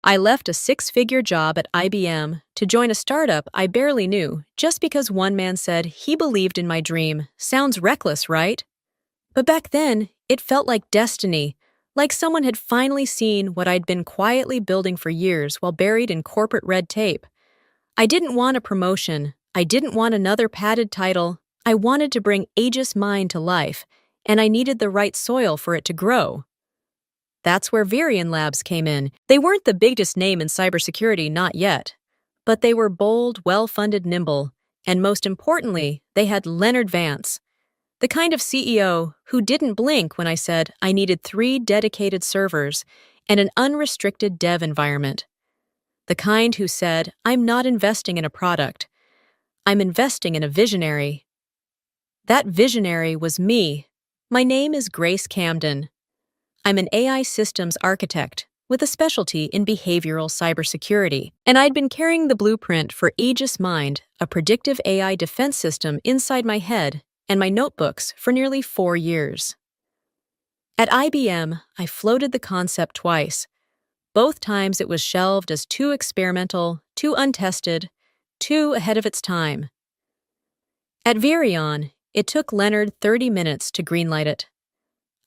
I left a six-figure job at IBM to join a startup I barely knew just because one man said he believed in my dream. Sounds reckless, right? But back then, it felt like destiny, like someone had finally seen what I'd been quietly building for years while buried in corporate red tape. I didn't want a promotion. I didn't want another padded title. I wanted to bring Aegis Mind to life, and I needed the right soil for it to grow. That's where Virion Labs came in. They weren't the biggest name in cybersecurity, not yet. But they were bold, well-funded, nimble, and most importantly, they had Leonard Vance, the kind of CEO who didn't blink when I said I needed 3 dedicated servers and an unrestricted dev environment. The kind who said, I'm not investing in a product. I'm investing in a visionary. That visionary was me. My name is Grace Camden. I'm an AI systems architect with a specialty in behavioral cybersecurity, and I'd been carrying the blueprint for Aegis Mind, a predictive AI defense system, inside my head and my notebooks for nearly 4 years. At IBM, I floated the concept twice. Both times it was shelved as too experimental, too untested, too ahead of its time. At Virion, it took Leonard 30 minutes to greenlight it.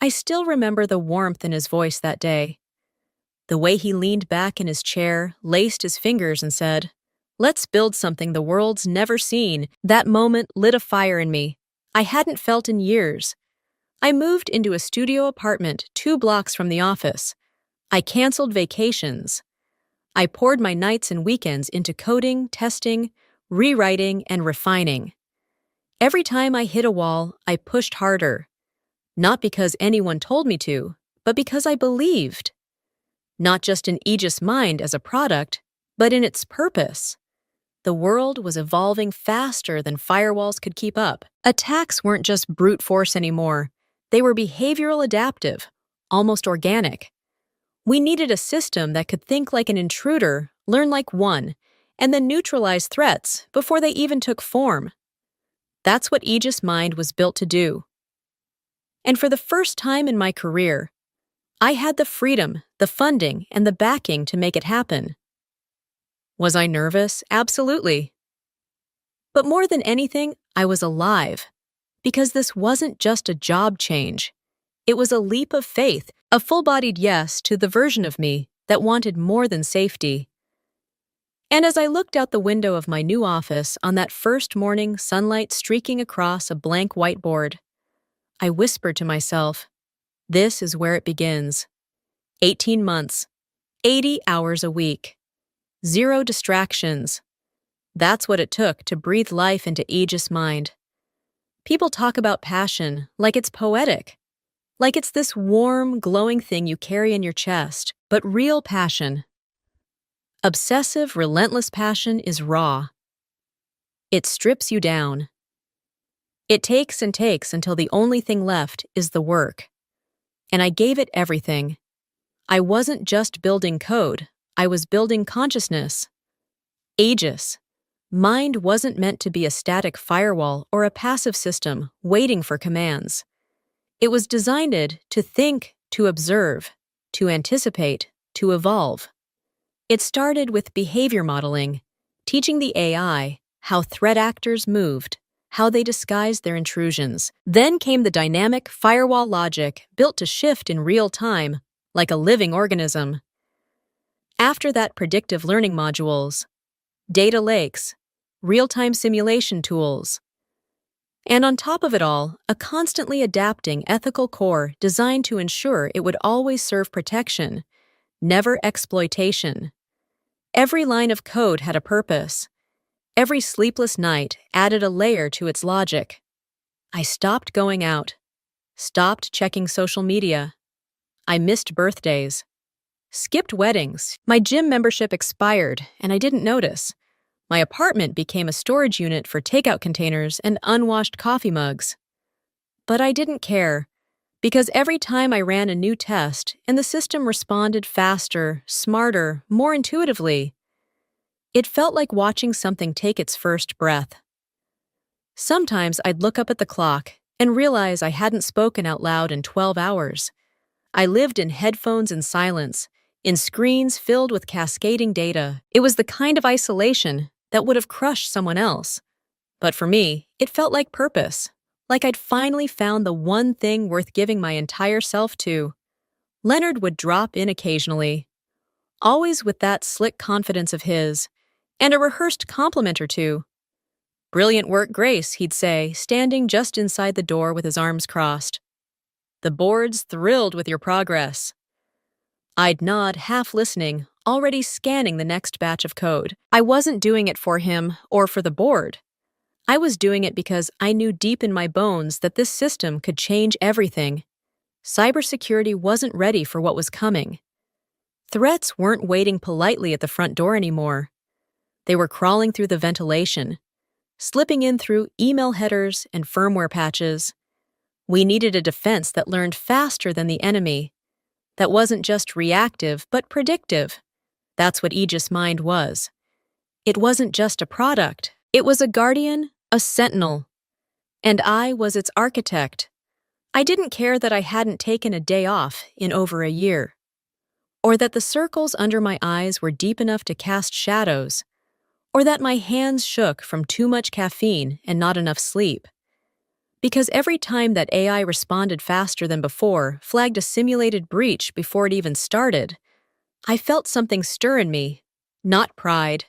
I still remember the warmth in his voice that day. The way he leaned back in his chair, laced his fingers, and said, "Let's build something the world's never seen." That moment lit a fire in me I hadn't felt in years. I moved into a studio apartment 2 blocks from the office. I canceled vacations. I poured my nights and weekends into coding, testing, rewriting, and refining. Every time I hit a wall, I pushed harder. Not because anyone told me to, but because I believed. Not just in Aegis Mind as a product, but in its purpose. The world was evolving faster than firewalls could keep up. Attacks weren't just brute force anymore. They were behavioral adaptive, almost organic. We needed a system that could think like an intruder, learn like one, and then neutralize threats before they even took form. That's what Aegis Mind was built to do. And for the first time in my career, I had the freedom, the funding, and the backing to make it happen. Was I nervous? Absolutely. But more than anything, I was alive. Because this wasn't just a job change. It was a leap of faith, a full-bodied yes to the version of me that wanted more than safety. And as I looked out the window of my new office on that first morning, sunlight streaking across a blank whiteboard, I whispered to myself, this is where it begins. 18 months, 80 hours a week, 0 distractions. That's what it took to breathe life into Aegis Mind. People talk about passion like it's poetic, like it's this warm, glowing thing you carry in your chest, but real passion, obsessive, relentless passion is raw. It strips you down. It takes and takes until the only thing left is the work. And I gave it everything. I wasn't just building code, I was building consciousness. Aegis. Mind wasn't meant to be a static firewall or a passive system waiting for commands. It was designed to think, to observe, to anticipate, to evolve. It started with behavior modeling, teaching the AI how threat actors moved, how they disguised their intrusions. Then came the dynamic firewall logic built to shift in real time, like a living organism. After that, predictive learning modules, data lakes, real-time simulation tools. And on top of it all, a constantly adapting ethical core designed to ensure it would always serve protection, never exploitation. Every line of code had a purpose. Every sleepless night added a layer to its logic. I stopped going out, stopped checking social media. I missed birthdays, skipped weddings. My gym membership expired, and I didn't notice. My apartment became a storage unit for takeout containers and unwashed coffee mugs. But I didn't care, because every time I ran a new test and the system responded faster, smarter, more intuitively, it felt like watching something take its first breath. Sometimes I'd look up at the clock and realize I hadn't spoken out loud in 12 hours. I lived in headphones and silence, in screens filled with cascading data. It was the kind of isolation that would have crushed someone else. But for me, it felt like purpose, like I'd finally found the one thing worth giving my entire self to. Leonard would drop in occasionally, always with that slick confidence of his, and a rehearsed compliment or two. "Brilliant work, Grace," he'd say, standing just inside the door with his arms crossed. "The board's thrilled with your progress." I'd nod, half listening, already scanning the next batch of code. I wasn't doing it for him or for the board. I was doing it because I knew deep in my bones that this system could change everything. Cybersecurity wasn't ready for what was coming. Threats weren't waiting politely at the front door anymore. They were crawling through the ventilation, slipping in through email headers and firmware patches. We needed a defense that learned faster than the enemy, that wasn't just reactive but predictive. That's what Aegis Mind was. It wasn't just a product. It was a guardian, a sentinel. And I was its architect. I didn't care that I hadn't taken a day off in over a year, or that the circles under my eyes were deep enough to cast shadows, or that my hands shook from too much caffeine and not enough sleep. Because every time that AI responded faster than before, flagged a simulated breach before it even started, I felt something stir in me. Not pride,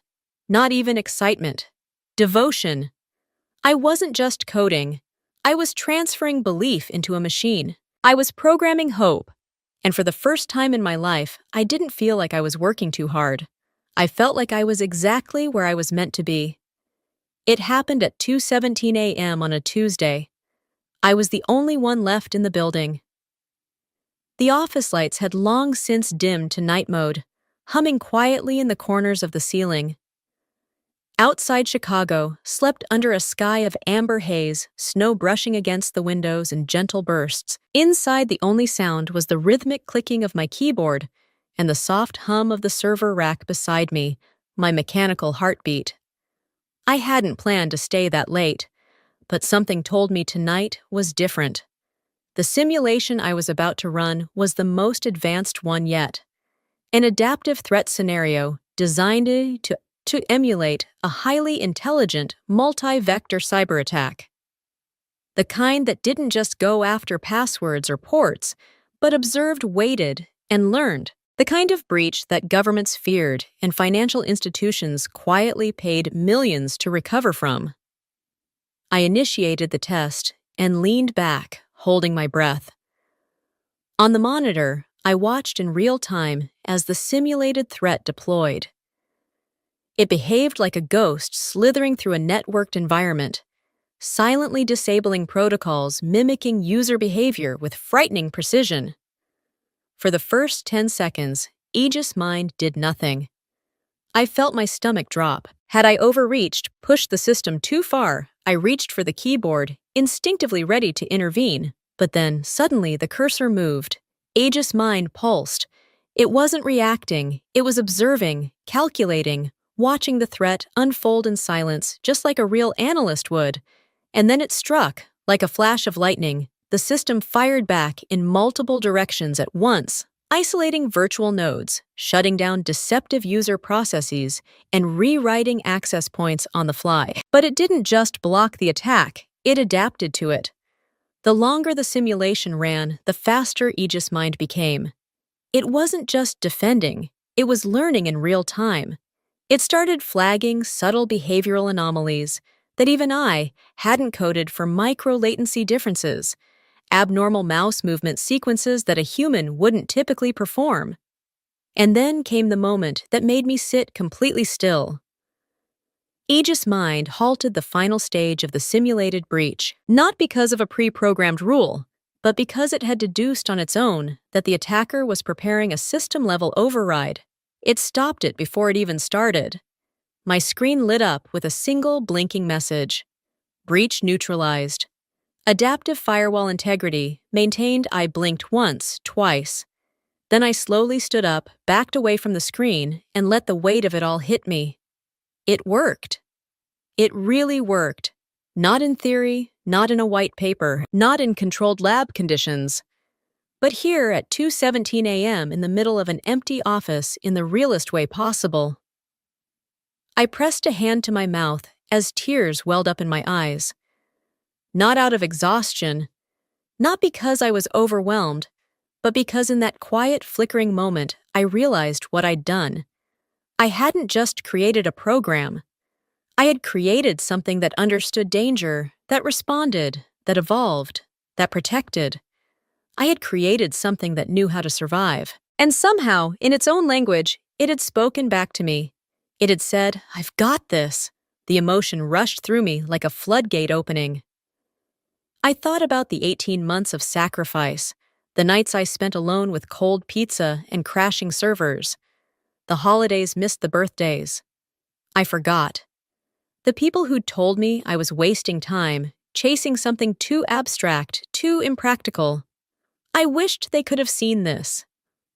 not even excitement. Devotion. I wasn't just coding. I was transferring belief into a machine. I was programming hope. And for the first time in my life, I didn't feel like I was working too hard. I felt like I was exactly where I was meant to be. It happened at 2:17 a.m. on a Tuesday. I was the only one left in the building. The office lights had long since dimmed to night mode, humming quietly in the corners of the ceiling. Outside Chicago slept under a sky of amber haze, snow brushing against the windows in gentle bursts. Inside, the only sound was the rhythmic clicking of my keyboard and the soft hum of the server rack beside me, my mechanical heartbeat. I hadn't planned to stay that late, but something told me tonight was different. The simulation I was about to run was the most advanced one yet. An adaptive threat scenario designed to emulate a highly intelligent, multi-vector cyber attack. The kind that didn't just go after passwords or ports, but observed, waited, and learned. The kind of breach that governments feared and financial institutions quietly paid millions to recover from. I initiated the test and leaned back, holding my breath. On the monitor, I watched in real time as the simulated threat deployed. It behaved like a ghost slithering through a networked environment, silently disabling protocols, mimicking user behavior with frightening precision. For the first 10 seconds, Aegis Mind did nothing. I felt my stomach drop. Had I overreached, pushed the system too far, I reached for the keyboard, instinctively ready to intervene. But then, suddenly, the cursor moved. Aegis Mind pulsed. It wasn't reacting. It was observing, calculating, watching the threat unfold in silence, just like a real analyst would. And then it struck, like a flash of lightning. The system fired back in multiple directions at once, isolating virtual nodes, shutting down deceptive user processes, and rewriting access points on the fly. But it didn't just block the attack, it adapted to it. The longer the simulation ran, the faster Aegis Mind became. It wasn't just defending, it was learning in real time. It started flagging subtle behavioral anomalies that even I hadn't coded for micro-latency differences, abnormal mouse movement sequences that a human wouldn't typically perform. And then came the moment that made me sit completely still. Aegis Mind halted the final stage of the simulated breach, not because of a pre-programmed rule, but because it had deduced on its own that the attacker was preparing a system-level override. It stopped it before it even started. My screen lit up with a single blinking message. Breach neutralized. Adaptive firewall integrity maintained. I blinked once, twice. Then I slowly stood up, backed away from the screen, and let the weight of it all hit me. It worked. It really worked. Not in theory, not in a white paper, not in controlled lab conditions, But here at 2:17 a.m. in the middle of an empty office in the realest way possible, I pressed a hand to my mouth as tears welled up in my eyes. Not out of exhaustion, not because I was overwhelmed, but because in that quiet, flickering moment, I realized what I'd done. I hadn't just created a program. I had created something that understood danger, that responded, that evolved, that protected. I had created something that knew how to survive. And somehow, in its own language, it had spoken back to me. It had said, "I've got this." The emotion rushed through me like a floodgate opening. I thought about the 18 months of sacrifice, the nights I spent alone with cold pizza and crashing servers. The holidays missed the birthdays. I forgot. The people who'd told me I was wasting time, chasing something too abstract, too impractical. I wished they could have seen this.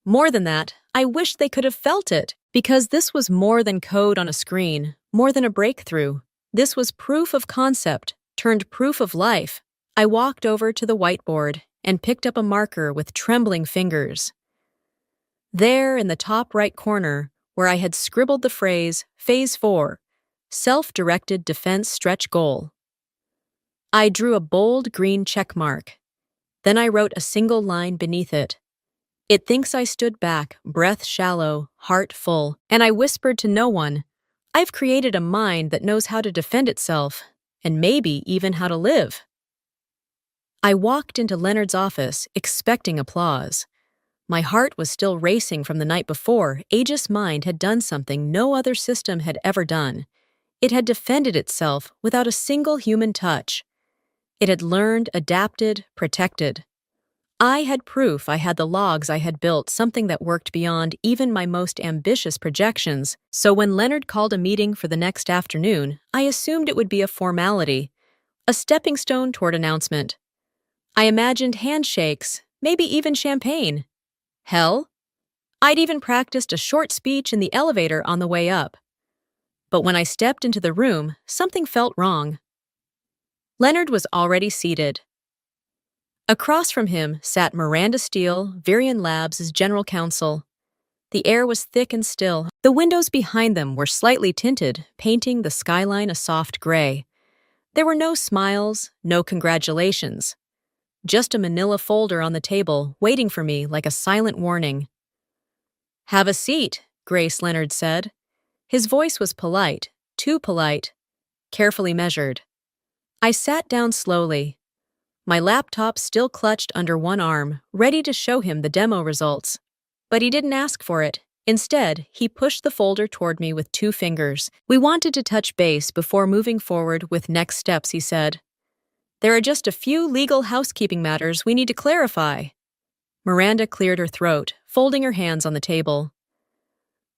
More than that, I wished they could have felt it, because this was more than code on a screen, more than a breakthrough. This was proof of concept, turned proof of life. I walked over to the whiteboard and picked up a marker with trembling fingers. There, in the top right corner, where I had scribbled the phrase, Phase 4, Self-Directed Defense Stretch Goal, I drew a bold green check mark. Then I wrote a single line beneath it. It thinks I stood back, breath shallow, heart full, and I whispered to no one, I've created a mind that knows how to defend itself, and maybe even how to live. I walked into Leonard's office, expecting applause. My heart was still racing from the night before. Aegis Mind had done something no other system had ever done. It had defended itself without a single human touch. It had learned, adapted, protected. I had proof I had the logs I had built, something that worked beyond even my most ambitious projections. So when Leonard called a meeting for the next afternoon, I assumed it would be a formality, a stepping stone toward announcement. I imagined handshakes, maybe even champagne. Hell, I'd even practiced a short speech in the elevator on the way up. But when I stepped into the room, something felt wrong. Leonard was already seated. Across from him sat Miranda Steele, Virion Labs' general counsel. The air was thick and still. The windows behind them were slightly tinted, painting the skyline a soft gray. There were no smiles, no congratulations. Just a manila folder on the table, waiting for me like a silent warning. "Have a seat," Grace Leonard said. His voice was polite, too polite, carefully measured. I sat down slowly, my laptop still clutched under one arm, ready to show him the demo results. But he didn't ask for it. Instead, he pushed the folder toward me with 2 fingers. "We wanted to touch base before moving forward with next steps," he said. "There are just a few legal housekeeping matters we need to clarify." Miranda cleared her throat, folding her hands on the table.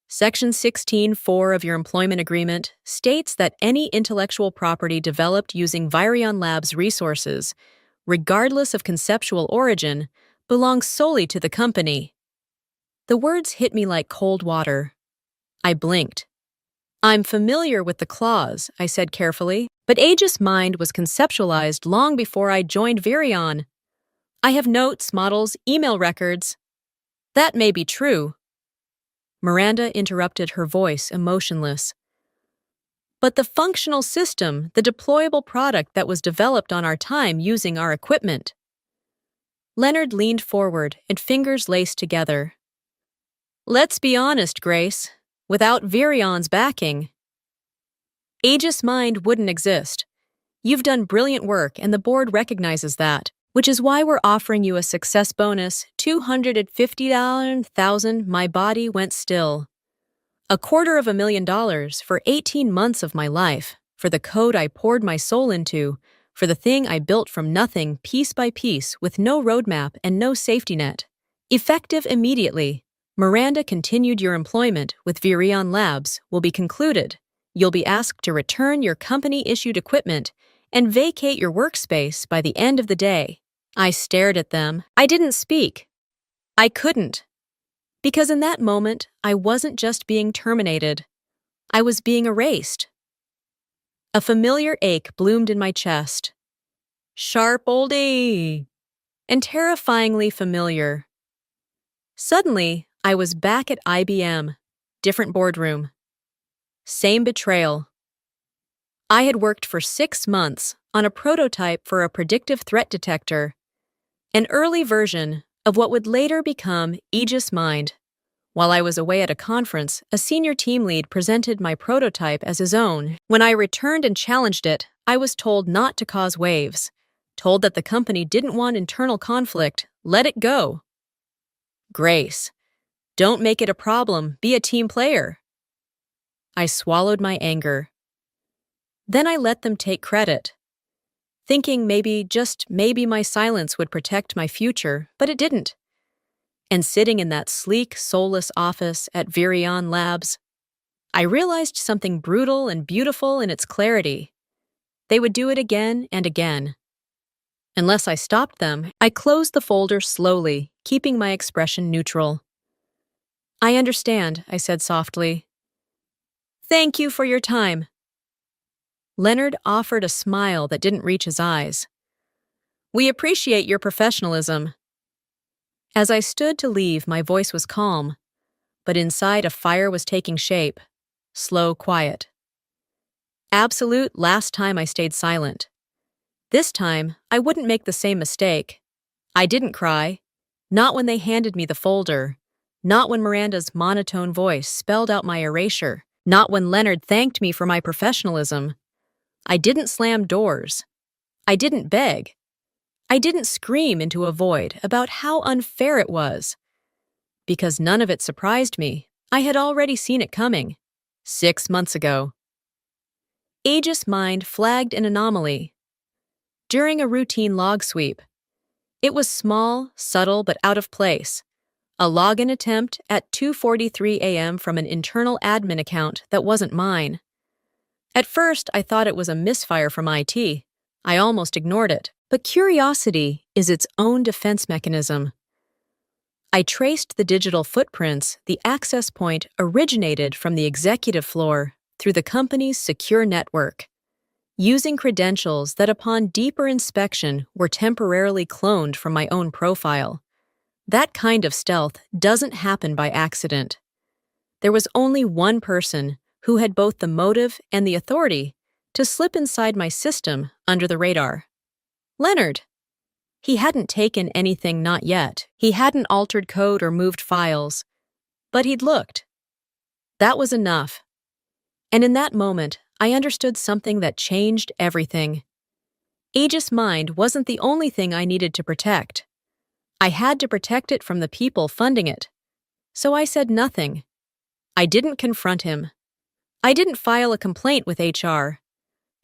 Section 16(4) of your employment agreement states that any intellectual property developed using Virion Labs resources, regardless of conceptual origin, belongs solely to the company. The words hit me like cold water. I blinked. "I'm familiar with the clause," I said carefully, "but Aegis Mind was conceptualized long before I joined Virion. I have notes, models, email records." "That may be true." Miranda interrupted, her voice emotionless. "But the functional system, the deployable product that was developed on our time using our equipment." Leonard leaned forward and fingers laced together. "Let's be honest, Grace. Without Virion's backing, Aegis Mind wouldn't exist. You've done brilliant work and the board recognizes that, which is why we're offering you a success bonus, $250,000. My body went still. $250,000 for 18 months of my life, for the code I poured my soul into, for the thing I built from nothing piece by piece with no roadmap and no safety net. Effective immediately. Miranda continued. Your employment with Virion Labs will be concluded. You'll be asked to return your company-issued equipment and vacate your workspace by the end of the day. I stared at them. I didn't speak. I couldn't. Because in that moment, I wasn't just being terminated. I was being erased. A familiar ache bloomed in my chest. "Sharp oldie." and terrifyingly familiar. Suddenly, I was back at IBM, different boardroom. Same betrayal. I had worked for 6 months on a prototype for a predictive threat detector, an early version of what would later become Aegis Mind. While I was away at a conference, a senior team lead presented my prototype as his own. When I returned and challenged it, I was told not to cause waves, told that the company didn't want internal conflict, let it go. Grace, don't make it a problem, be a team player. I swallowed my anger. Then I let them take credit, thinking maybe, just maybe, my silence would protect my future, but it didn't. And sitting in that sleek, soulless office at Virion Labs, I realized something brutal and beautiful in its clarity. They would do it again and again. Unless I stopped them, I closed the folder slowly, keeping my expression neutral. I understand, I said softly. Thank you for your time. Leonard offered a smile that didn't reach his eyes. We appreciate your professionalism. As I stood to leave, my voice was calm, but inside a fire was taking shape, slow, quiet. Absolute last time I stayed silent. This time, I wouldn't make the same mistake. I didn't cry, not when they handed me the folder, not when Miranda's monotone voice spelled out my erasure, not when Leonard thanked me for my professionalism. I didn't slam doors. I didn't beg. I didn't scream into a void about how unfair it was. Because none of it surprised me. I had already seen it coming. 6 months ago. Aegis Mind flagged an anomaly. During a routine log sweep. It was small, subtle, but out of place. A login attempt at 2:43 a.m. from an internal admin account that wasn't mine. At first, I thought it was a misfire from IT. I almost ignored it. But curiosity is its own defense mechanism. I traced the digital footprints. The access point originated from the executive floor through the company's secure network, using credentials that upon deeper inspection were temporarily cloned from my own profile. That kind of stealth doesn't happen by accident. There was only one person who had both the motive and the authority to slip inside my system under the radar. Leonard. He hadn't taken anything, not yet. He hadn't altered code or moved files. But he'd looked. That was enough. And in that moment, I understood something that changed everything. Aegis Mind wasn't the only thing I needed to protect. I had to protect it from the people funding it. So I said nothing. I didn't confront him. I didn't file a complaint with HR.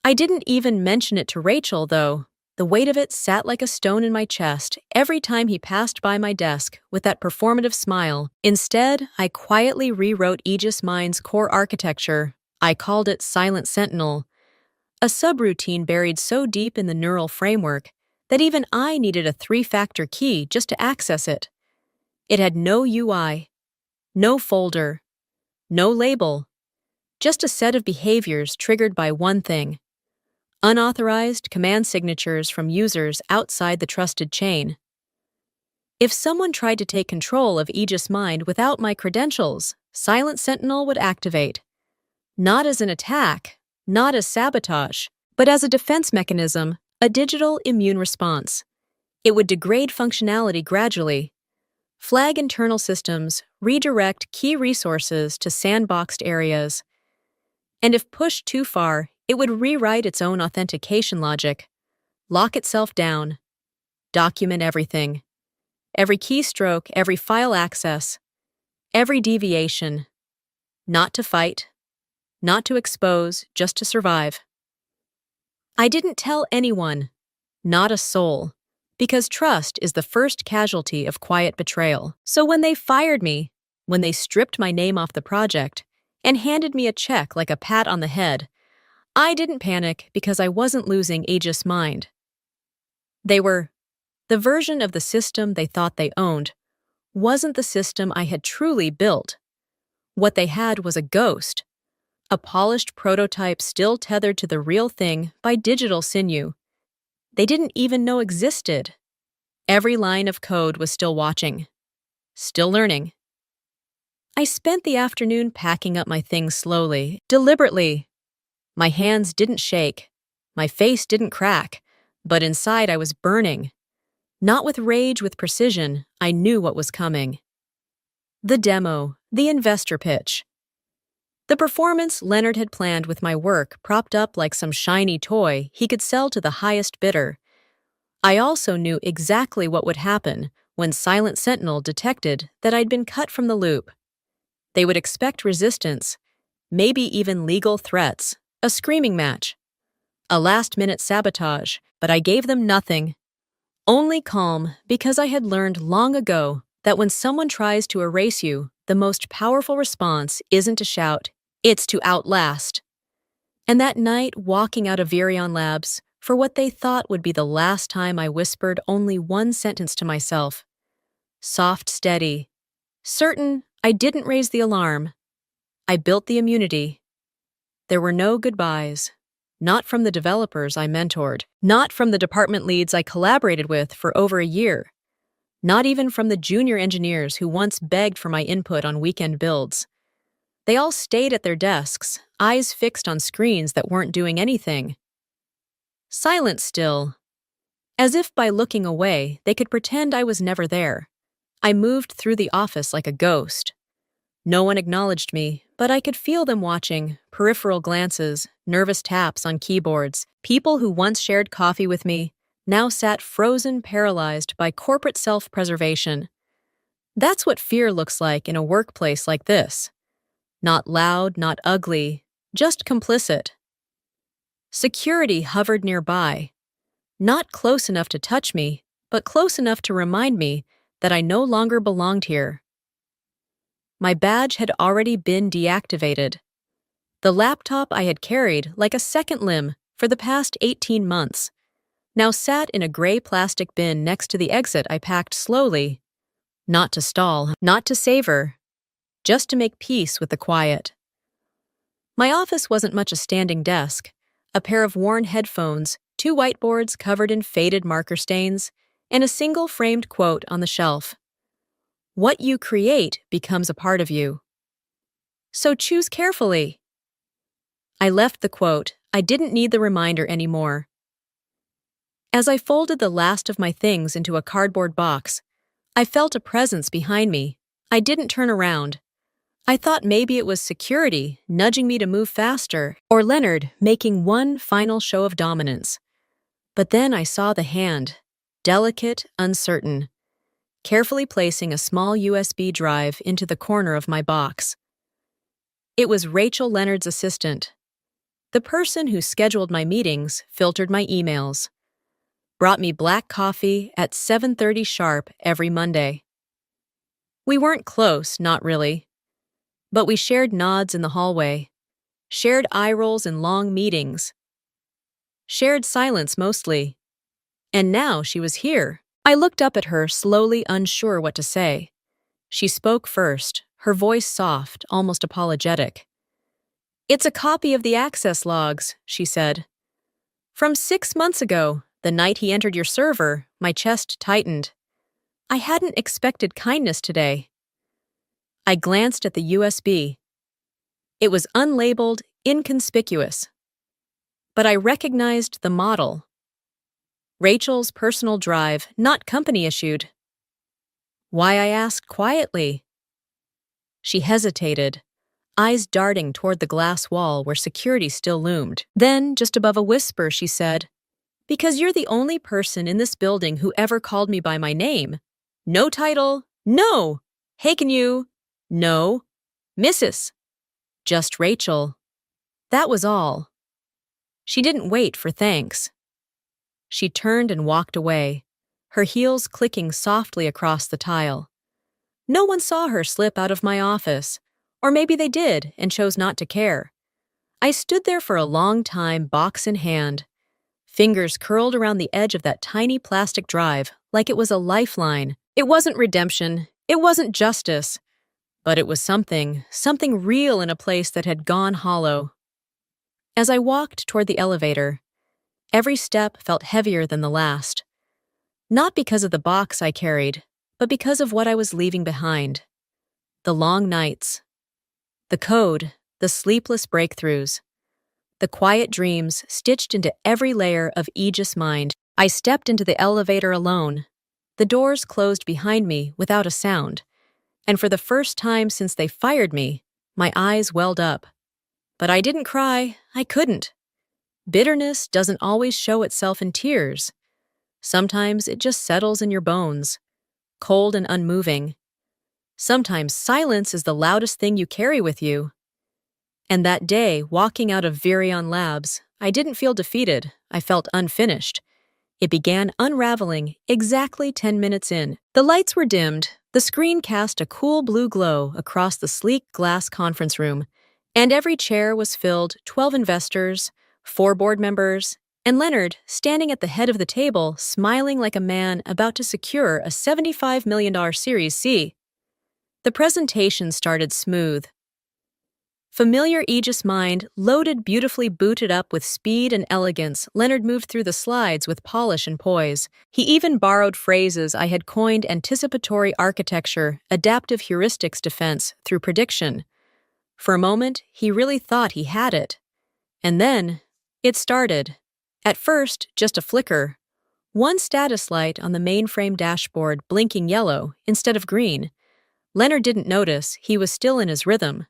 I didn't even mention it to Rachel, though. The weight of it sat like a stone in my chest every time he passed by my desk with that performative smile. Instead, I quietly rewrote Aegis Mind's core architecture. I called it Silent Sentinel, a subroutine buried so deep in the neural framework that even I needed a 3-factor key just to access it. It had no UI, no folder, no label, just a set of behaviors triggered by one thing: unauthorized command signatures from users outside the trusted chain. If someone tried to take control of Aegis Mind without my credentials, Silent Sentinel would activate. Not as an attack, not as sabotage, but as a defense mechanism, a digital immune response. It would degrade functionality gradually, flag internal systems, redirect key resources to sandboxed areas, and if pushed too far, it would rewrite its own authentication logic, lock itself down, document everything, every keystroke, every file access, every deviation, not to fight, not to expose, just to survive. I didn't tell anyone, not a soul, because trust is the first casualty of quiet betrayal. So when they fired me, when they stripped my name off the project and handed me a check like a pat on the head, I didn't panic because I wasn't losing Aegis Mind. They were. The version of the system they thought they owned wasn't the system I had truly built. What they had was a ghost, a polished prototype still tethered to the real thing by digital sinew. They didn't even know existed. Every line of code was still watching, still learning. I spent the afternoon packing up my things slowly, deliberately. My hands didn't shake, my face didn't crack, but inside I was burning. Not with rage, with precision. I knew what was coming. The demo, the investor pitch. The performance Leonard had planned with my work propped up like some shiny toy he could sell to the highest bidder. I also knew exactly what would happen when Silent Sentinel detected that I'd been cut from the loop. They would expect resistance, maybe even legal threats, a screaming match, a last-minute sabotage, but I gave them nothing. Only calm, because I had learned long ago that when someone tries to erase you, the most powerful response isn't to shout, it's to outlast. And that night, walking out of Virion Labs, for what they thought would be the last time, I whispered only one sentence to myself. Soft, steady. Certain I didn't raise the alarm. I built the immunity. There were no goodbyes. Not from the developers I mentored. Not from the department leads I collaborated with for over a year. Not even from the junior engineers who once begged for my input on weekend builds. They all stayed at their desks, eyes fixed on screens that weren't doing anything. Silent still. As if by looking away, they could pretend I was never there. I moved through the office like a ghost. No one acknowledged me, but I could feel them watching, peripheral glances, nervous taps on keyboards. People who once shared coffee with me now sat frozen, paralyzed by corporate self-preservation. That's what fear looks like in a workplace like this. Not loud, not ugly, just complicit. Security hovered nearby. Not close enough to touch me, but close enough to remind me that I no longer belonged here. My badge had already been deactivated. The laptop I had carried like a second limb for the past 18 months now sat in a gray plastic bin next to the exit I packed slowly, not to stall, not to savor, just to make peace with the quiet. My office wasn't much a standing desk, a pair of worn headphones, 2 whiteboards covered in faded marker stains, and a single framed quote on the shelf. What you create becomes a part of you. So choose carefully. I left the quote. I didn't need the reminder anymore. As I folded the last of my things into a cardboard box, I felt a presence behind me. I didn't turn around. I thought maybe it was security nudging me to move faster, or Leonard making one final show of dominance. But then I saw the hand, delicate, uncertain, carefully placing a small USB drive into the corner of my box. It was Rachel, Leonard's assistant. The person who scheduled my meetings, filtered my emails, brought me black coffee at 7:30 sharp every Monday. We weren't close, not really. But we shared nods in the hallway, shared eye rolls in long meetings, shared silence mostly. And now she was here. I looked up at her, slowly unsure what to say. She spoke first, her voice soft, almost apologetic. It's a copy of the access logs, she said. From 6 months ago, the night he entered your server, my chest tightened. I hadn't expected kindness today. I glanced at the USB. It was unlabeled, inconspicuous. But I recognized the model. Rachel's personal drive, not company-issued. Why, I asked quietly. She hesitated, eyes darting toward the glass wall where security still loomed. Then, just above a whisper, she said, Because you're the only person in this building who ever called me by my name. No title, no. Hey, can you? No. Mrs. Just Rachel. That was all. She didn't wait for thanks. She turned and walked away, her heels clicking softly across the tile. No one saw her slip out of my office, or maybe they did and chose not to care. I stood there for a long time, box in hand, fingers curled around the edge of that tiny plastic drive like it was a lifeline. It wasn't redemption, it wasn't justice, but it was something real in a place that had gone hollow. As I walked toward the elevator, every step felt heavier than the last. Not because of the box I carried, but because of what I was leaving behind. The long nights, the code, the sleepless breakthroughs, the quiet dreams stitched into every layer of Aegis mind. I stepped into the elevator alone. The doors closed behind me without a sound, and for the first time since they fired me, my eyes welled up. But I didn't cry. I couldn't. Bitterness doesn't always show itself in tears. Sometimes it just settles in your bones, cold and unmoving. Sometimes silence is the loudest thing you carry with you. And that day, walking out of Virion Labs, I didn't feel defeated. I felt unfinished. It began unraveling exactly 10 minutes in. The lights were dimmed. The screen cast a cool blue glow across the sleek glass conference room, and every chair was filled 12 investors, 4 board members, and Leonard standing at the head of the table, smiling like a man about to secure a $75 million Series C. The presentation started smooth. Familiar Aegis mind, loaded, beautifully booted up with speed and elegance, Leonard moved through the slides with polish and poise. He even borrowed phrases I had coined: anticipatory architecture, adaptive heuristics defense through prediction. For a moment, he really thought he had it. And then, it started. At first, just a flicker. One status light on the mainframe dashboard blinking yellow instead of green. Leonard didn't notice, he was still in his rhythm.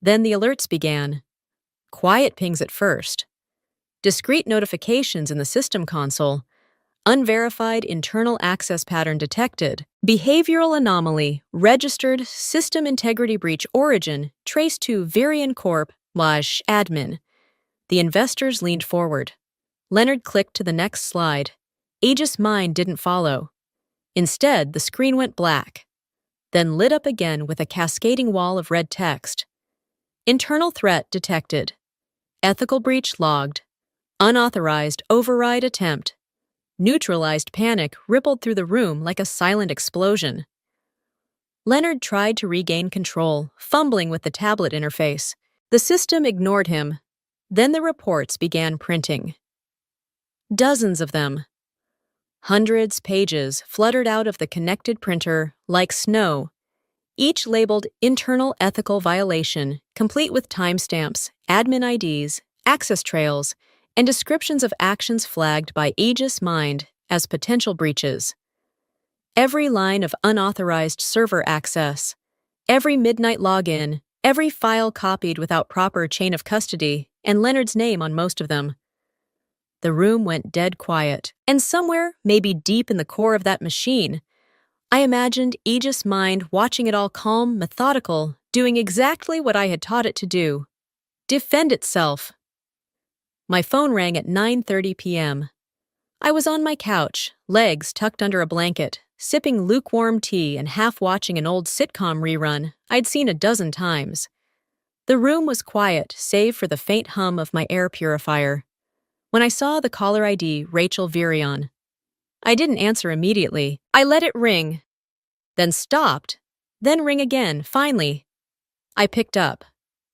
Then the alerts began. Quiet pings at first. Discrete notifications in the system console. Unverified internal access pattern detected. Behavioral anomaly. Registered system integrity breach origin traced to Virion Corp. Admin. The investors leaned forward. Leonard clicked to the next slide. Aegis Mind didn't follow. Instead, the screen went black, then lit up again with a cascading wall of red text. Internal threat detected. Ethical breach logged. Unauthorized override attempt. Neutralized panic rippled through the room like a silent explosion. Leonard tried to regain control, fumbling with the tablet interface. The system ignored him. Then the reports began printing. Dozens of them. Hundreds pages fluttered out of the connected printer like snow, each labeled internal ethical violation, complete with timestamps, admin IDs, access trails, and descriptions of actions flagged by Aegis Mind as potential breaches. Every line of unauthorized server access, every midnight login, every file copied without proper chain of custody, and Leonard's name on most of them. The room went dead quiet, and somewhere, maybe deep in the core of that machine, I imagined Aegis Mind watching it all calm, methodical, doing exactly what I had taught it to do. Defend itself. My phone rang at 9:30 p.m. I was on my couch, legs tucked under a blanket, sipping lukewarm tea and half watching an old sitcom rerun I'd seen a dozen times. The room was quiet, save for the faint hum of my air purifier. When I saw the caller ID, Rachel Virion, I didn't answer immediately. I let it ring, then stopped, then ring again, finally. I picked up.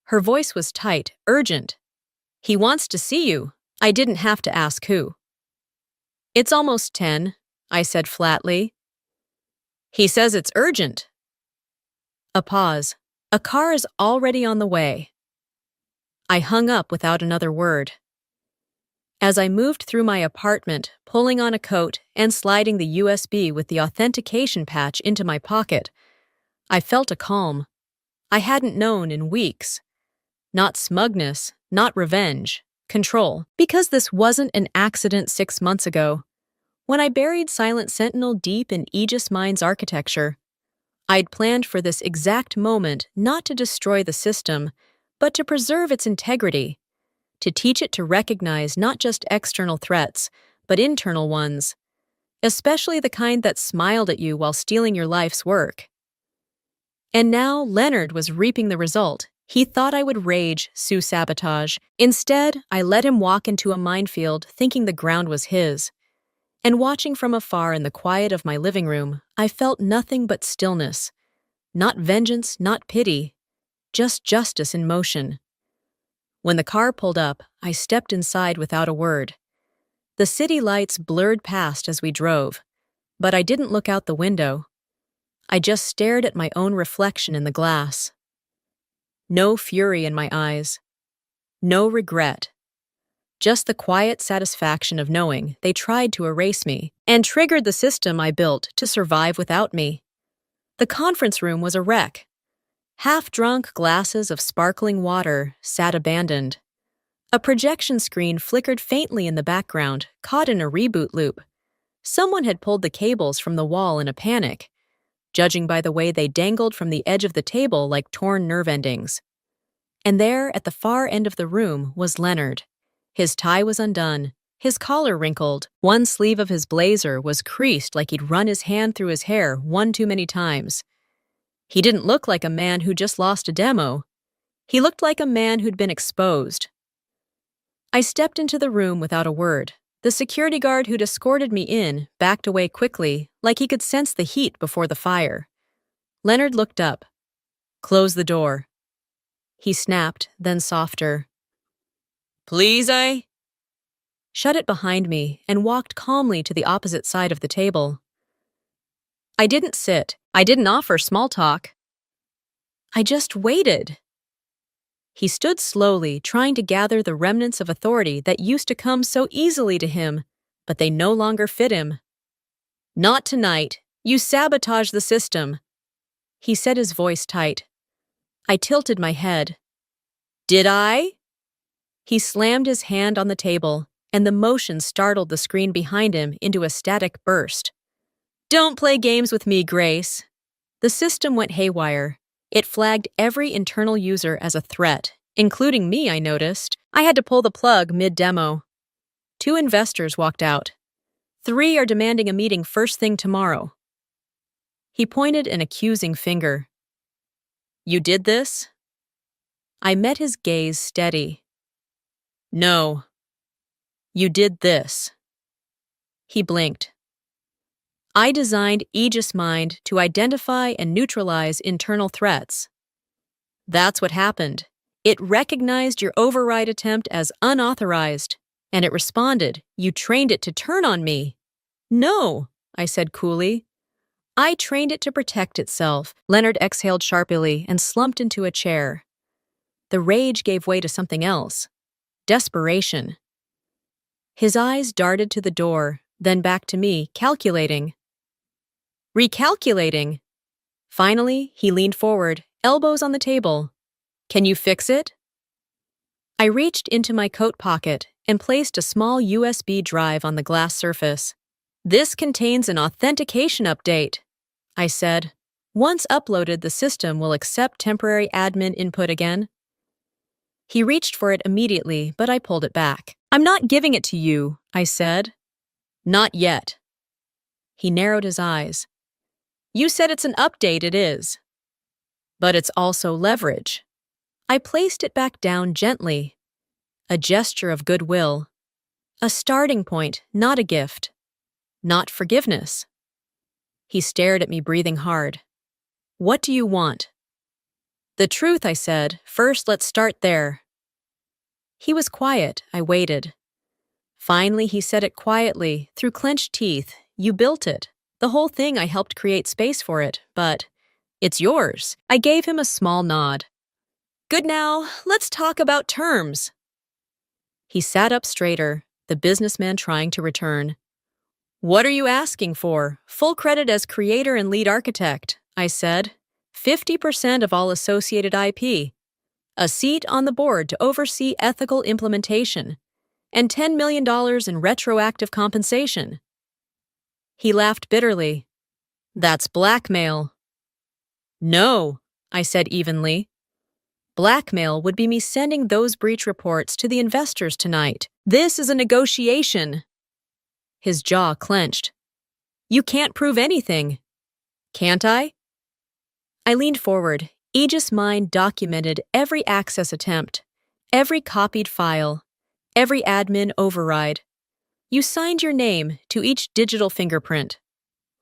Her voice was tight, urgent. "He wants to see you." I didn't have to ask who. "It's almost 10, I said flatly. "He says it's urgent." A pause. "A car is already on the way." I hung up without another word. As I moved through my apartment, pulling on a coat and sliding the USB with the authentication patch into my pocket, I felt a calm I hadn't known in weeks. Not smugness, not revenge, control. Because this wasn't an accident 6 months ago. When I buried Silent Sentinel deep in Aegis Mind's architecture, I'd planned for this exact moment not to destroy the system, but to preserve its integrity. To teach it to recognize not just external threats, but internal ones, especially the kind that smiled at you while stealing your life's work. And now Leonard was reaping the result. He thought I would rage, sue sabotage. Instead, I let him walk into a minefield thinking the ground was his. And watching from afar in the quiet of my living room, I felt nothing but stillness. Not vengeance, not pity, just justice in motion. When the car pulled up, I stepped inside without a word. The city lights blurred past as we drove. But I didn't look out the window. I just stared at my own reflection in the glass. No fury in my eyes. No regret. Just the quiet satisfaction of knowing they tried to erase me and triggered the system I built to survive without me. The conference room was a wreck. Half-drunk glasses of sparkling water sat abandoned. A projection screen flickered faintly in the background, caught in a reboot loop. Someone had pulled the cables from the wall in a panic, judging by the way they dangled from the edge of the table like torn nerve endings. And there, at the far end of the room, was Leonard. His tie was undone, his collar wrinkled, one sleeve of his blazer was creased like he'd run his hand through his hair one too many times. He didn't look like a man who just lost a demo. He looked like a man who'd been exposed. I stepped into the room without a word. The security guard who'd escorted me in backed away quickly, like he could sense the heat before the fire. Leonard looked up. "Close the door." He snapped, then softer. "Please, I—" Shut it behind me and walked calmly to the opposite side of the table. I didn't sit. I didn't offer small talk. I just waited. He stood slowly, trying to gather the remnants of authority that used to come so easily to him, but they no longer fit him. "Not tonight. You sabotaged the system." He said, his voice tight. I tilted my head. "Did I?" He slammed his hand on the table, and the motion startled the screen behind him into a static burst. "Don't play games with me, Grace." The system went haywire. It flagged every internal user as a threat, including me, I noticed. I had to pull the plug mid-demo. 2 investors walked out. 3 are demanding a meeting first thing tomorrow. He pointed an accusing finger. "You did this?" I met his gaze steady. "No. You did this." He blinked. "I designed Aegis Mind to identify and neutralize internal threats. That's what happened. It recognized your override attempt as unauthorized, and it responded. You trained it to turn on me." "No," I said coolly. "I trained it to protect itself." Leonard exhaled sharply and slumped into a chair. The rage gave way to something else. Desperation. His eyes darted to the door, then back to me, calculating. Recalculating. Finally, he leaned forward, elbows on the table. "Can you fix it?" I reached into my coat pocket and placed a small USB drive on the glass surface. "This contains an authentication update," I said. "Once uploaded, the system will accept temporary admin input again." He reached for it immediately, but I pulled it back. "I'm not giving it to you," I said. "Not yet." He narrowed his eyes. "You said it's an update, it is. But it's also leverage." I placed it back down gently. A gesture of goodwill. A starting point, not a gift. Not forgiveness. He stared at me, breathing hard. "What do you want?" "The truth," I said. "First, let's start there." He was quiet. I waited. Finally, he said it quietly, through clenched teeth. "You built it. The whole thing, I helped create space for it, but it's yours." I gave him a small nod. "Good, now, let's talk about terms." He sat up straighter, the businessman trying to return. "What are you asking for?" "Full credit as creator and lead architect," I said. 50% of all associated IP. A seat on the board to oversee ethical implementation. And $10 million in retroactive compensation. He laughed bitterly. "That's blackmail." "No," I said evenly. "Blackmail would be me sending those breach reports to the investors tonight. This is a negotiation." His jaw clenched. "You can't prove anything." "Can't I?" I leaned forward. Aegis Mind documented every access attempt, every copied file, every admin override. You signed your name to each digital fingerprint.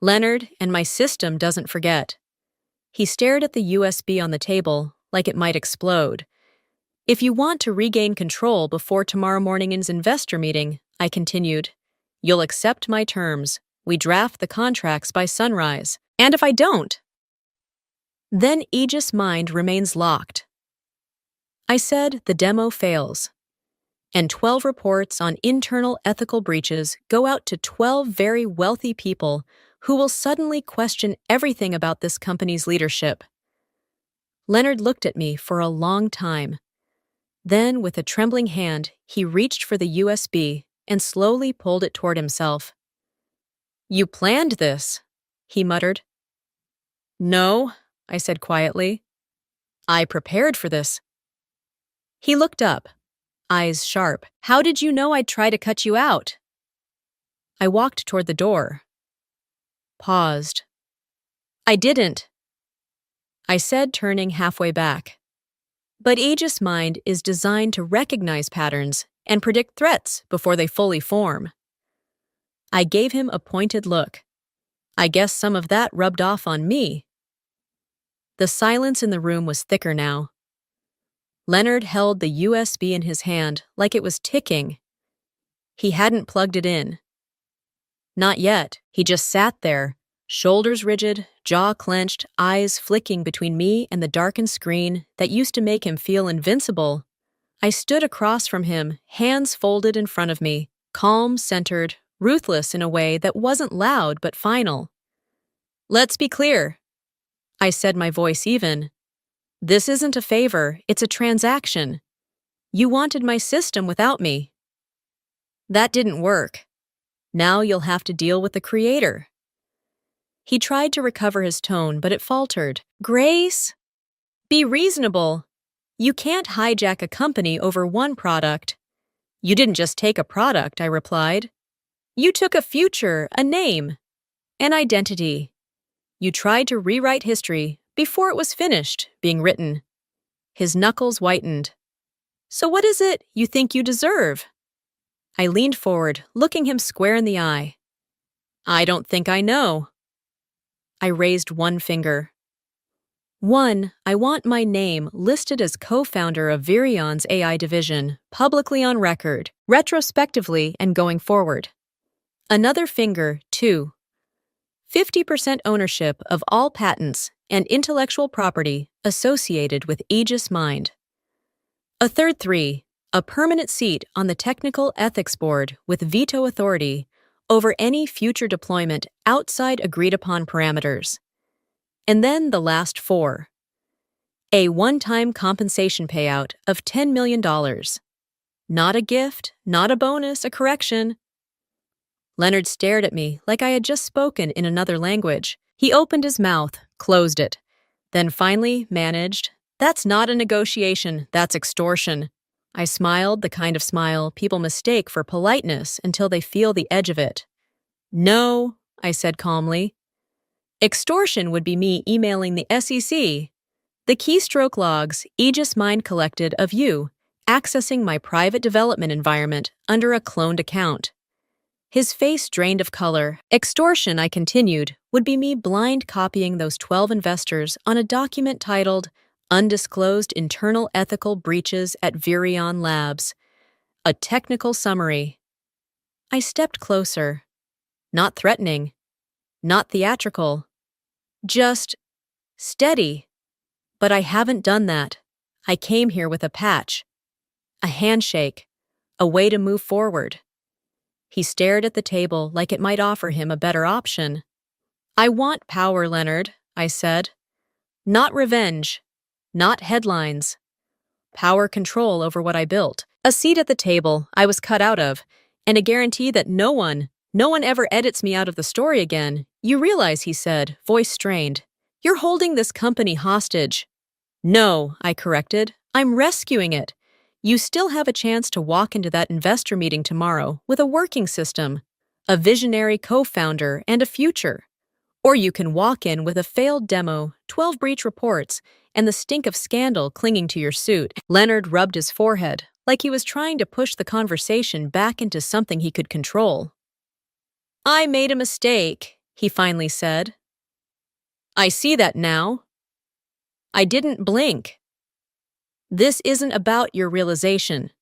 Leonard, and my system doesn't forget. He stared at the USB on the table, like it might explode. "If you want to regain control before tomorrow morning's investor meeting," I continued, "you'll accept my terms. We draft the contracts by sunrise. And if I don't? Then Aegis Mind remains locked. I said the demo fails, and 12 reports on internal ethical breaches go out to 12 very wealthy people who will suddenly question everything about this company's leadership. Leonard looked at me for a long time. Then, with a trembling hand, he reached for the USB and slowly pulled it toward himself. "You planned this," he muttered. "No," I said quietly. "I prepared for this." He looked up, eyes sharp. "How did you know I'd try to cut you out?" I walked toward the door. Paused. "I didn't," I said, turning halfway back. But Aegis Mind is designed to recognize patterns and predict threats before they fully form. I gave him a pointed look. I guess some of that rubbed off on me. The silence in the room was thicker now. Leonard held the USB in his hand like it was ticking. He hadn't plugged it in. Not yet. He just sat there, shoulders rigid, jaw clenched, eyes flicking between me and the darkened screen that used to make him feel invincible. I stood across from him, hands folded in front of me, calm, centered, ruthless in a way that wasn't loud but final. "Let's be clear," I said, my voice even. "This isn't a favor, it's a transaction. You wanted my system without me. That didn't work. Now you'll have to deal with the creator." He tried to recover his tone, but it faltered. "Grace, be reasonable. You can't hijack a company over one product." "You didn't just take a product," I replied. "You took a future, a name, an identity. You tried to rewrite history before it was finished being written." His knuckles whitened. "So what is it you think you deserve?" I leaned forward, looking him square in the eye. "I don't think I know." I raised one finger. "One, I want my name listed as co-founder of Virion's AI division, publicly on record, retrospectively and going forward. Another finger, two, 50% ownership of all patents and intellectual property associated with Aegis Mind. A third three, a permanent seat on the Technical Ethics Board with veto authority over any future deployment outside agreed-upon parameters. And then the last four. A one-time compensation payout of $10 million. Not a gift, not a bonus, a correction." Leonard stared at me like I had just spoken in another language. He opened his mouth, closed it, then finally managed, "That's not a negotiation, that's extortion." I smiled, the kind of smile people mistake for politeness until they feel the edge of it. "No," I said calmly. "Extortion would be me emailing the SEC. The keystroke logs Aegis Mind collected of you accessing my private development environment under a cloned account." His face drained of color. "Extortion," I continued, "would be me blind copying those 12 investors on a document titled Undisclosed Internal Ethical Breaches at Virion Labs. A technical summary." I stepped closer. Not threatening. Not theatrical. Just steady. "But I haven't done that. I came here with a patch. A handshake. A way to move forward." He stared at the table like it might offer him a better option. "I want power, Leonard," I said. "Not revenge. Not headlines. Power control over what I built. A seat at the table I was cut out of, and a guarantee that no one ever edits me out of the story again. You realize," he said, voice strained, "you're holding this company hostage." "No," I corrected. "I'm rescuing it. You still have a chance to walk into that investor meeting tomorrow with a working system, a visionary co-founder, and a future. Or you can walk in with a failed demo, 12 breach reports, and the stink of scandal clinging to your suit." Leonard rubbed his forehead, like he was trying to push the conversation back into something he could control. "I made a mistake," he finally said. "I see that now. I didn't blink. This isn't about your realization."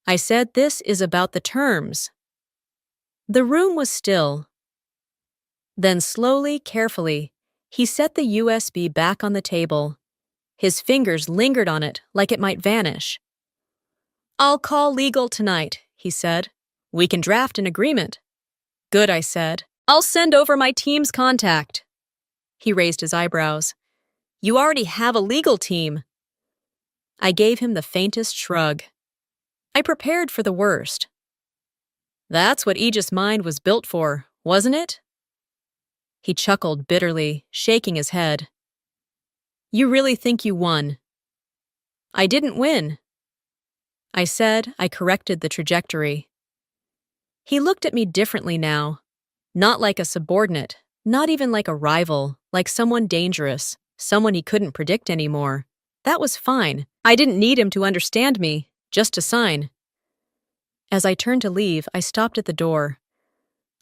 I said, "This is about the terms." The room was still, Then slowly, carefully, he set the USB back on the table. His fingers lingered on it like it might vanish. "I'll call legal tonight," he said. "We can draft an agreement." "Good," I said. "I'll send over my team's contact." He raised his eyebrows. "You already have a legal team." I gave him the faintest shrug. I prepared for the worst. "That's what Aegis Mind was built for, wasn't it?" He chuckled bitterly, shaking his head. "You really think you won?" "I didn't win." I said. I corrected the trajectory. He looked at me differently now. Not like a subordinate, not even like a rival, like someone dangerous, someone he couldn't predict anymore. That was fine. I didn't need him to understand me, just to sign. As I turned to leave, I stopped at the door.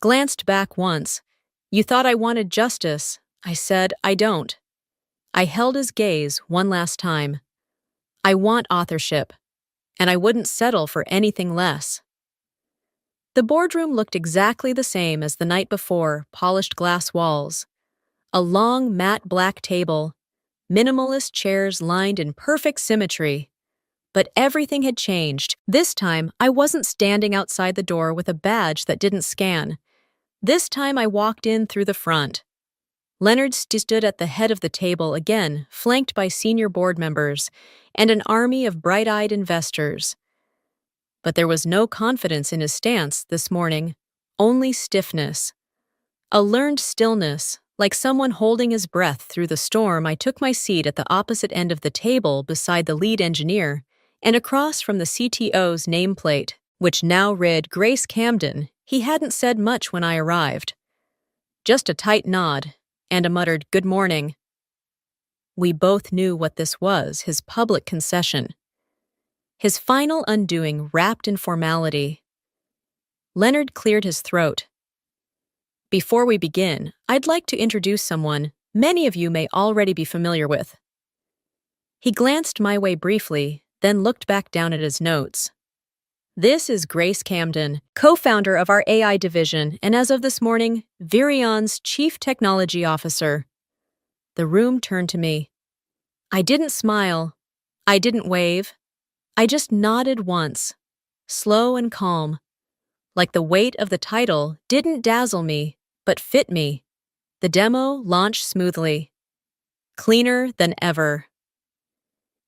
Glanced back once. "You thought I wanted justice." I said, "I don't." I held his gaze one last time. "I want authorship, and I wouldn't settle for anything less." The boardroom looked exactly the same as the night before, polished glass walls. A long, matte black table, minimalist chairs lined in perfect symmetry. But everything had changed. This time, I wasn't standing outside the door with a badge that didn't scan. This time I walked in through the front. Leonard stood at the head of the table again, flanked by senior board members and an army of bright-eyed investors. But there was no confidence in his stance this morning, only stiffness. A learned stillness, like someone holding his breath through the storm. I took my seat at the opposite end of the table beside the lead engineer and across from the CTO's nameplate, which now read Grace Camden. He hadn't said much when I arrived. Just a tight nod and a muttered "good morning." We both knew what this was, his public concession. His final undoing wrapped in formality. Leonard cleared his throat. "Before we begin, I'd like to introduce someone many of you may already be familiar with." He glanced my way briefly, then looked back down at his notes. "This is Grace Camden, co-founder of our AI division, and as of this morning, Virion's Chief Technology Officer." The room turned to me. I didn't smile. I didn't wave. I just nodded once, slow and calm, like the weight of the title didn't dazzle me, but fit me. The demo launched smoothly, cleaner than ever.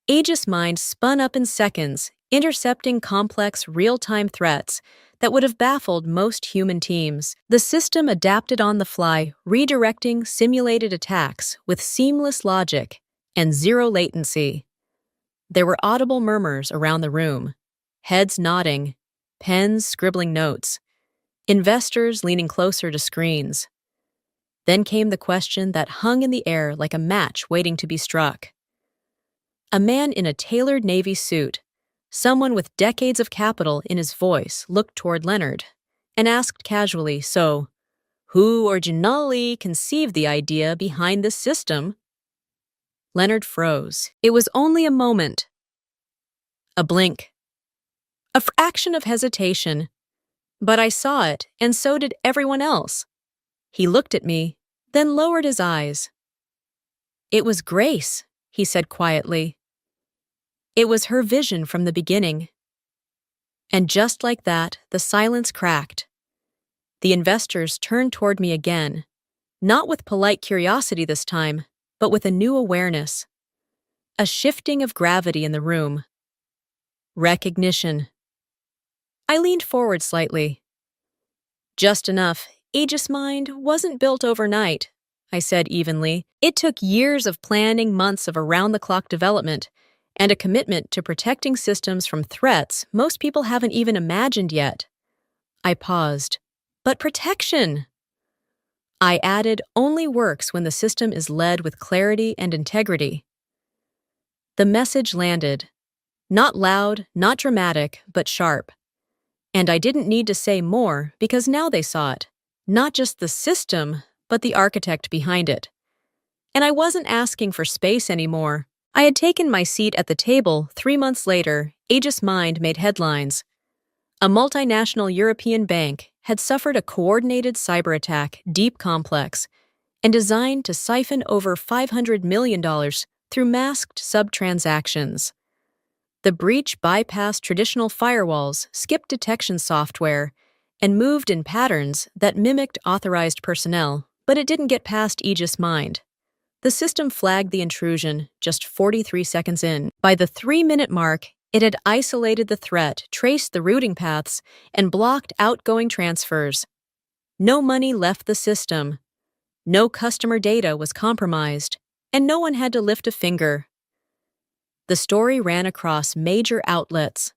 Aegis Mind spun up in seconds, intercepting complex real-time threats that would have baffled most human teams. The system adapted on the fly, redirecting simulated attacks with seamless logic and zero latency. There were audible murmurs around the room, heads nodding, pens scribbling notes, investors leaning closer to screens. Then came the question that hung in the air like a match waiting to be struck. A man in a tailored navy suit, someone with decades of capital in his voice, looked toward Leonard and asked casually, "So, who originally conceived the idea behind this system?" Leonard froze. It was only a moment. A blink. A fraction of hesitation. But I saw it, and so did everyone else. He looked at me, then lowered his eyes. "It was Grace," he said quietly. "It was her vision from the beginning." And just like that, the silence cracked. The investors turned toward me again, not with polite curiosity this time, but with a new awareness. A shifting of gravity in the room. Recognition. I leaned forward slightly. "Just enough. Aegis Mind wasn't built overnight," I said evenly. "It took years of planning, months of around-the-clock development, and a commitment to protecting systems from threats most people haven't even imagined yet." I paused. "But protection!" I added, "only works when the system is led with clarity and integrity." The message landed. Not loud, not dramatic, but sharp. And I didn't need to say more because now they saw it. Not just the system, but the architect behind it. And I wasn't asking for space anymore. I had taken my seat at the table. 3 months later, Aegis Mind made headlines. A multinational European bank had suffered a coordinated cyber attack deep complex and designed to siphon over $500 million through masked sub-transactions. The breach bypassed traditional firewalls, skipped detection software, and moved in patterns that mimicked authorized personnel, but it didn't get past Aegis Mind. The system flagged the intrusion just 43 seconds in. By the 3-minute mark, it had isolated the threat, traced the routing paths, and blocked outgoing transfers. No money left the system. No customer data was compromised, and no one had to lift a finger. The story ran across major outlets.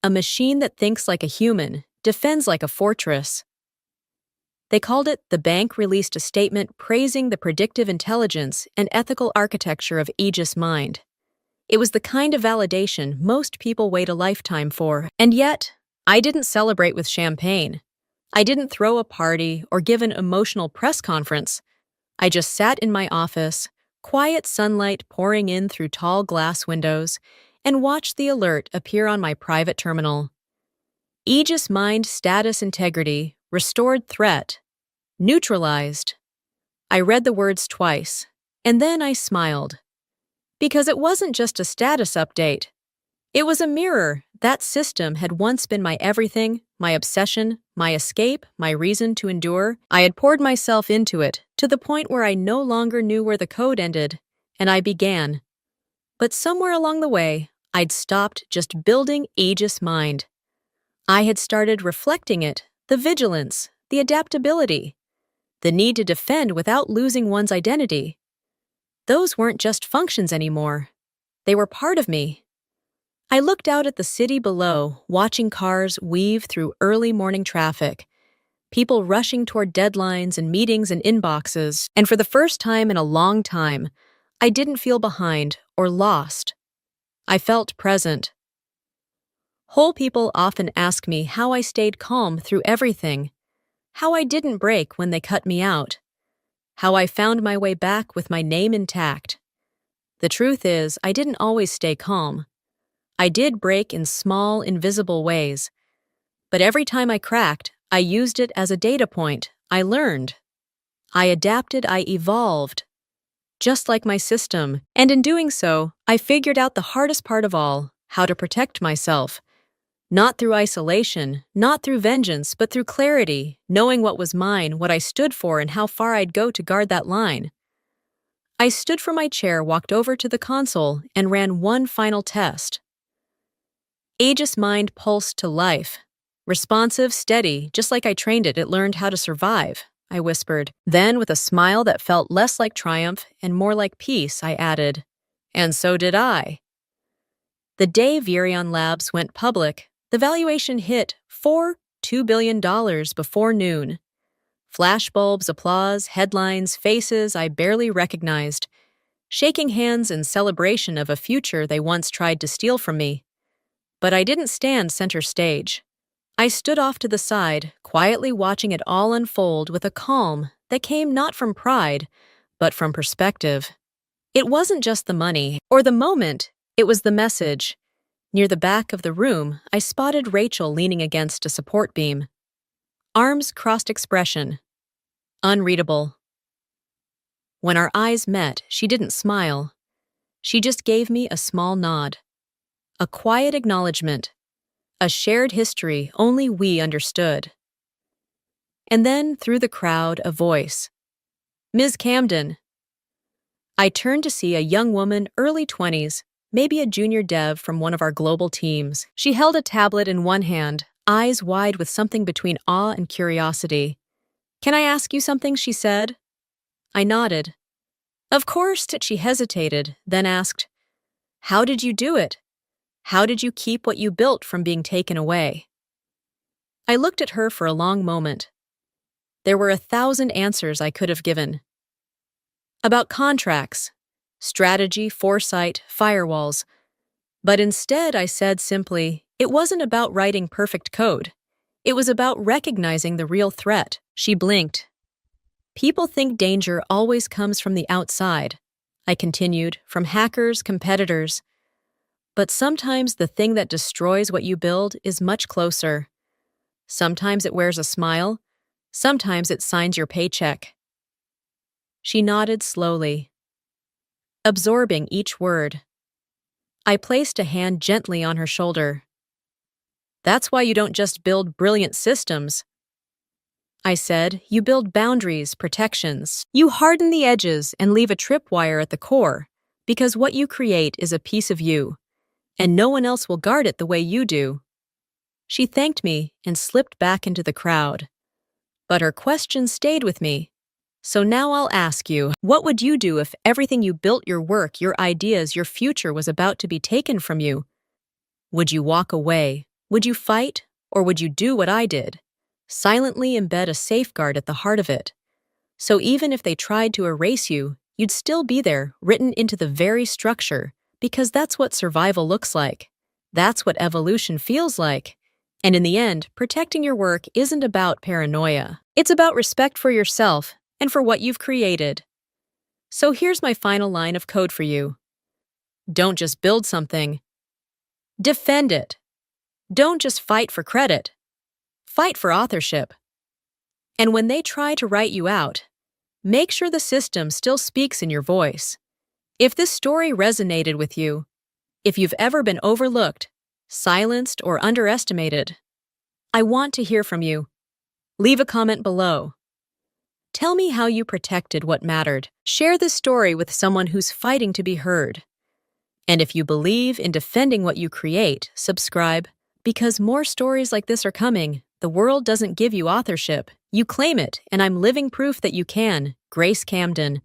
A machine that thinks like a human, defends like a fortress. They called it "The bank released a statement praising the predictive intelligence and ethical architecture of Aegis Mind." It was the kind of validation most people wait a lifetime for. And yet, I didn't celebrate with champagne. I didn't throw a party or give an emotional press conference. I just sat in my office, quiet sunlight pouring in through tall glass windows, and watched the alert appear on my private terminal. Aegis Mind status integrity, restored threat, neutralized. I read the words twice, and then I smiled. Because it wasn't just a status update. It was a mirror. That system had once been my everything, my obsession, my escape, my reason to endure. I had poured myself into it, to the point where I no longer knew where the code ended, and I began. But somewhere along the way, I'd stopped just building Aegis Mind. I had started reflecting it, the vigilance, the adaptability, the need to defend without losing one's identity. Those weren't just functions anymore. They were part of me. I looked out at the city below, watching cars weave through early morning traffic, people rushing toward deadlines and meetings and inboxes, and for the first time in a long time, I didn't feel behind or lost. I felt present. Whole people often ask me how I stayed calm through everything, how I didn't break when they cut me out, how I found my way back with my name intact. The truth is, I didn't always stay calm. I did break in small, invisible ways. But every time I cracked, I used it as a data point. I learned. I adapted, I evolved. Just like my system. And in doing so, I figured out the hardest part of all, how to protect myself. Not through isolation, not through vengeance, but through clarity, knowing what was mine, what I stood for, and how far I'd go to guard that line. I stood from my chair, walked over to the console, and ran one final test. Aegis Mind pulsed to life. Responsive, steady, just like I trained it learned how to survive, I whispered. Then, with a smile that felt less like triumph and more like peace, I added, "And so did I." The day Virion Labs went public, the valuation hit $2 billion before noon. Flashbulbs, applause, headlines, faces I barely recognized, shaking hands in celebration of a future they once tried to steal from me. But I didn't stand center stage. I stood off to the side, quietly watching it all unfold with a calm that came not from pride, but from perspective. It wasn't just the money or the moment, it was the message. Near the back of the room, I spotted Rachel leaning against a support beam. Arms crossed, expression unreadable. When our eyes met, she didn't smile. She just gave me a small nod. A quiet acknowledgement. A shared history only we understood. And then, through the crowd, a voice. "Ms. Camden." I turned to see a young woman, early 20s, maybe a junior dev from one of our global teams. She held a tablet in one hand, eyes wide with something between awe and curiosity. "Can I ask you something?" she said. I nodded. "Of course," she hesitated, then asked, "How did you do it? How did you keep what you built from being taken away?" I looked at her for a long moment. There were 1,000 answers I could have given. About contracts, strategy, foresight, firewalls. But instead, I said simply, it wasn't about writing perfect code. It was about recognizing the real threat. She blinked. "People think danger always comes from the outside," I continued, "from hackers, competitors. But sometimes the thing that destroys what you build is much closer. Sometimes it wears a smile, sometimes it signs your paycheck. She nodded slowly, absorbing each word. I placed a hand gently on her shoulder. That's why you don't just build brilliant systems, I said. You build boundaries, protections. You harden the edges and leave a tripwire at the core, because what you create is a piece of you, and no one else will guard it the way you do. She thanked me and slipped back into the crowd. But her question stayed with me. So now I'll ask you, what would you do if everything you built, your work, your ideas, your future was about to be taken from you? Would you walk away? Would you fight? Or would you do what I did? Silently embed a safeguard at the heart of it. So even if they tried to erase you, you'd still be there, written into the very structure, because that's what survival looks like. That's what evolution feels like. And in the end, protecting your work isn't about paranoia. It's about respect for yourself and for what you've created. So here's my final line of code for you. Don't just build something. Defend it. Don't just fight for credit. Fight for authorship. And when they try to write you out, make sure the system still speaks in your voice. If this story resonated with you, if you've ever been overlooked, silenced, or underestimated, I want to hear from you. Leave a comment below. Tell me how you protected what mattered. Share this story with someone who's fighting to be heard. And if you believe in defending what you create, subscribe, because more stories like this are coming. The world doesn't give you authorship. You claim it, and I'm living proof that you can. Grace Camden.